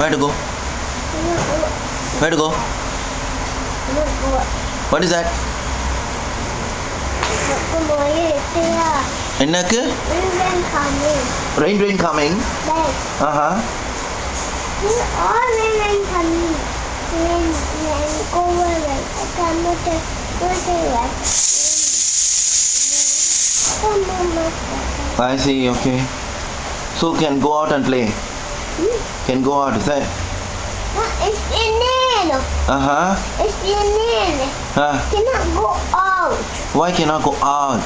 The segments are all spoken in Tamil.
Where to go? Where to go? What is that? என்னக்கு? Rain coming. Uh-huh. All rain coming. Rain go away. I cannot go away. I see, okay. So can go out and play? Can go out, is that? It's raining. Uh-huh. It's raining. Cannot go out. Why cannot go out?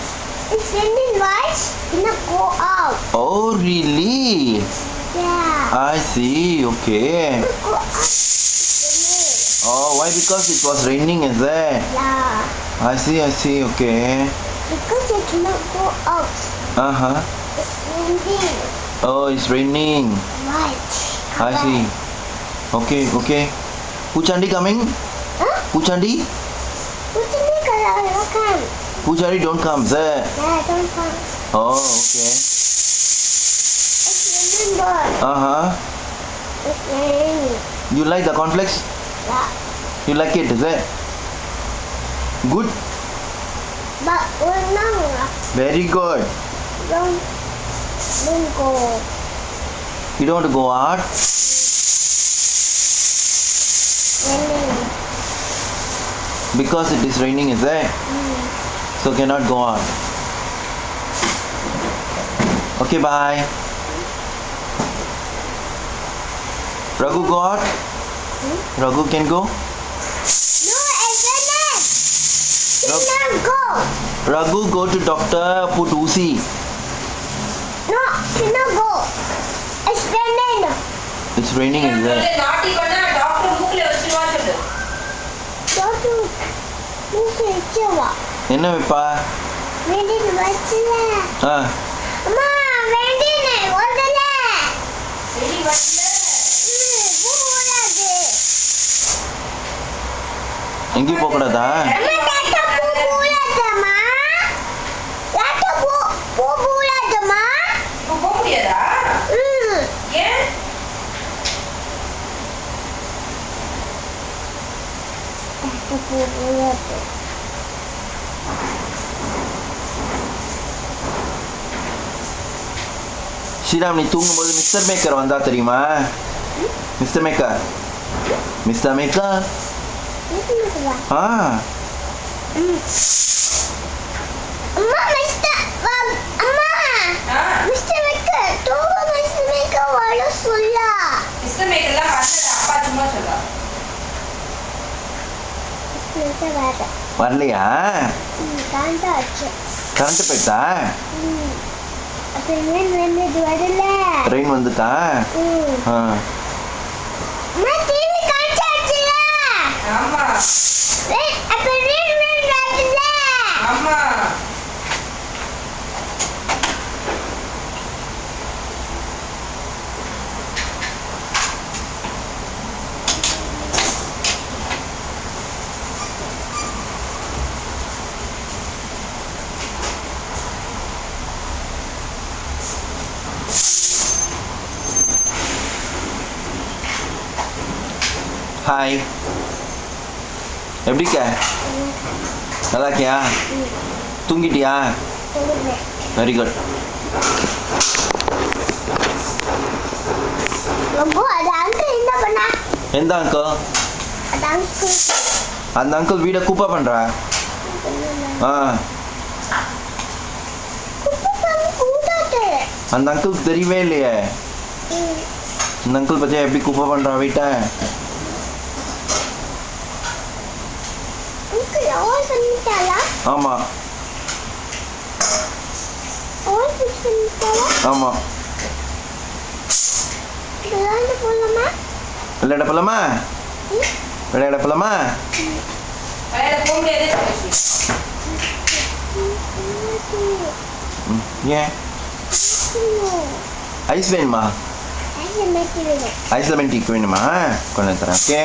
It's raining, right? Cannot go out. Oh, really? Yeah. I see, okay. Go out. It's Oh, why? Because it was raining, is that? raining. Yeah. I see, okay. Because I cannot go out. Uh-huh. It's raining. Oh, it's raining. Right. I see. Okay. Puchandi coming? Huh? Puchandi? What's the color? Puchandi don't come, sir. Yeah, don't come. Oh, okay. It's raining, boy. Uh-huh. It's raining. You like the cornflakes? Yeah. You like it, is it? Good? But we're not. Very good. Don't go. You don't want to go out? Raining. Because it is raining, is it? So cannot go out. Okay, bye. Raghu, go out? Raghu can go? No, Agnes. Cannot go. Raghu, go to doctor, put Uzi. No, cannot go. It's raining. It's raining, is it? நாட்டி பண்ணா டாக்டர் மூக்குல வச்சிடுவா சொல்லு. Doctor, மூக்கு வச்சுவா. என்ன வைப்பா? வெண்டின் வச்சுல. அம்மா, வெண்டின் ஓடல. வெடி வச்சல. போடாது. எங்கேயும் போகக்கூடாதா? அம்மா, டாட்டா போடாதம்மா. டாட்டா போடாதம்மா. போக முடியாதா? ஏன்? டாட்டா போடாது. ஸ்ரீராம், நீ தூங்கும்போது மிஸ்டர் மேக்கர் வந்தா தெரியுமா? Mister Maker. Mister Maker. ஆ. அம்மா, மிஸ்டர் மேக்கர், தூங்க மிஸ்டர் மேக்கர் வர சொல்லா. மிஸ்டர் மேக்கர்லாம் வரல, அப்பா சும்மா சொல்லா. மிஸ்டர் மேக்கர் வரலையா? கரண்ட் ஆச்சு. கரண்ட் போயிட்டா? அப்ப ரெண்டு வரல. ரெயின் வந்துட்டா? ஆ. அம்மா, டிவி கரண்ட் ஆச்சுல. ஆமா. அப்ப ரெண்டு வரல. ஆமா. ஹாய். எப்படி இருக்க? நல்லா இருக்கியா? தூங்கிட்டியா? Very good. ரொம்ப அது அங்கிள் என்ன பண்ணா? எந்த அங்கிள்? அது அங்கிள். அந்த அங்கிள் வீடை குப்பை பண்றா. ஆ. அந்த அங்கிள் தெரியவே இல்லையே. அந்த அங்கிள் பத்தியா எப்படி குப்பை பண்றா வீட்டை? ஆமா ஆமா. விளையாட போலாமா? விளையாட போலாமா? விளையாட போக முடியாது. ஏன்? ஐஸ் வேணுமா? ஐஸ் லெமன் டீ வேணுமா? கொண்டு தரேன். ஓகே.